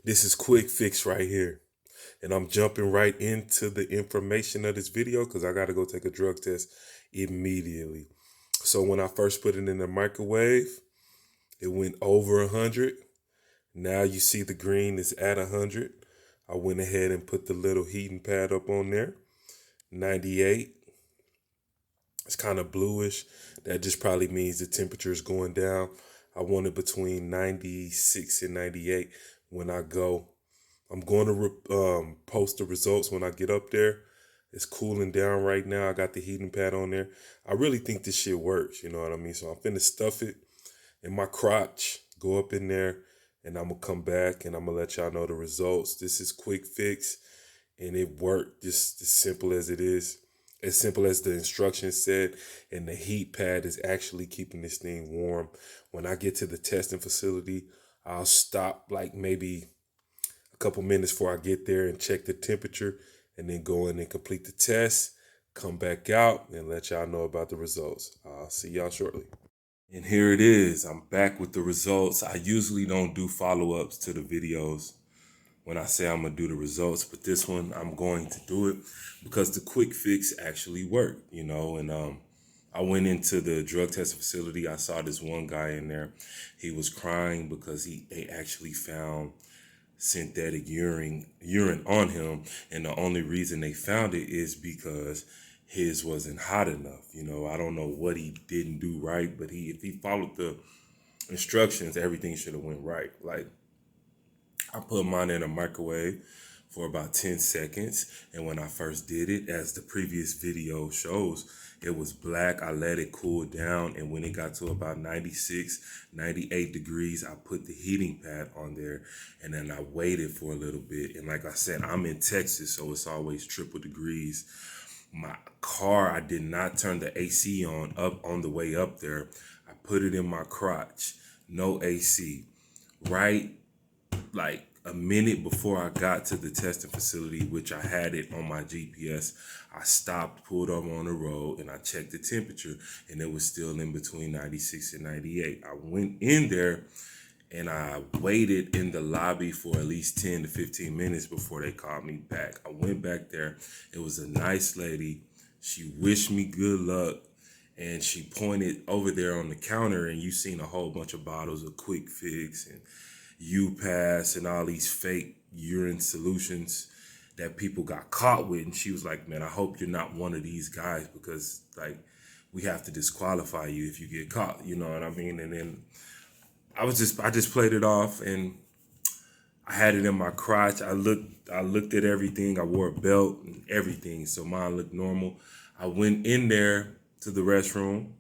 This is Quick Fix right here. And I'm jumping right into the information of this video because I got to go take a drug test immediately. So when I first put it in the microwave, it went over 100. Now you see the green is at 100. I went ahead and put the little heating pad up on there. 98. It's kind of bluish. That just probably means the temperature is going down. I want it between 96 and 98 when I go. I'm going to post the results when I get up there. It's cooling down right now. I got the heating pad on there. I really think this shit works, you know what I mean? So I'm finna stuff it in my crotch, go up in there, and I'm gonna come back and I'm gonna let y'all know the results. This is Quick Fix, and it worked just as simple as it is. As simple as the instructions said, and the heat pad is actually keeping this thing warm. When I get to the testing facility, I'll stop like maybe a couple minutes before I get there and check the temperature, and then go in and complete the test, come back out and let y'all know about the results. I'll see y'all shortly. And here it is. I'm back with the results. I usually don't do follow-ups to the videos when I say I'm gonna do the results, but this one I'm going to do it because the Quick Fix actually worked, you know. And I went into the drug testing facility. I saw this one guy in there. He was crying because they actually found synthetic urine on him, and the only reason they found it is because his wasn't hot enough. You know, I don't know what he didn't do right, but if he followed the instructions, everything should have went right. Like, I put mine in a microwave for about 10 seconds, and when I first did it, as the previous video shows, it was black. I let it cool down, and when it got to about 96, 98 degrees, I put the heating pad on there, and then I waited for a little bit. And like I said, I'm in Texas, so it's always triple degrees. My car, I did not turn the AC on the way up there. I put it in my crotch, no AC. Right, like a minute before I got to the testing facility, which I had it on my GPS, I stopped, pulled over on the road, and I checked the temperature, and it was still in between 96 and 98. I went in there and I waited in the lobby for at least 10 to 15 minutes before they called me back. I went back there. It was a nice lady. She wished me good luck, and she pointed over there on the counter, and you seen a whole bunch of bottles of Quick Fix and UPass and all these fake urine solutions that people got caught with. And she was like, man, I hope you're not one of these guys, because like, we have to disqualify you if you get caught, you know what I mean? And then I just played it off, and I had it in my crotch. I looked at everything. I wore a belt and everything, so mine looked normal. I went in there to the restroom.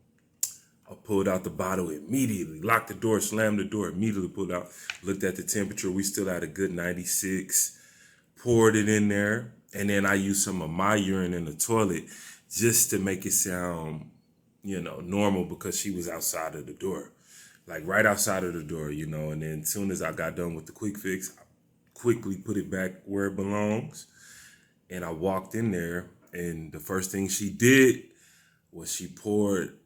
I pulled out the bottle immediately, locked the door, slammed the door, immediately pulled out, looked at the temperature. We still had a good 96, poured it in there. And then I used some of my urine in the toilet just to make it sound, you know, normal, because she was outside of the door, like right outside of the door, you know. And then as soon as I got done with the Quick Fix, I quickly put it back where it belongs. And I walked in there, and the first thing she did was she poured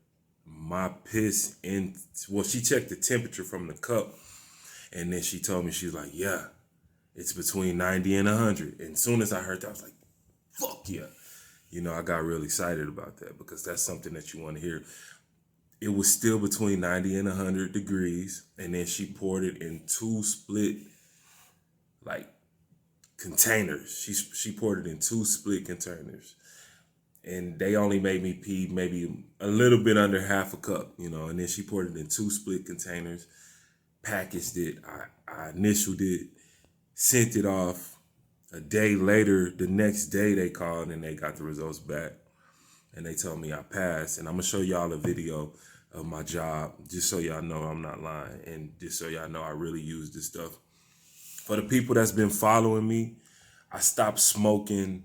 my piss in. Well, she checked the temperature from the cup, and then she told me, she's like, yeah, it's between 90 and 100. And as soon as I heard that, I was like, fuck yeah. You know, I got real excited about that, because that's something that you want to hear. It was still between 90 and 100 degrees, and then she poured it in two split, like, containers. She poured it in two split containers, and they only made me pee maybe a little bit under half a cup, you know. And then she poured it in two split containers, packaged it. I initialed it, sent it off. A day later, the next day, they called and they got the results back, and they told me I passed. And I'm gonna show y'all a video of my job, just so y'all know I'm not lying, and just so y'all know I really use this stuff. For the people that's been following me, I stopped smoking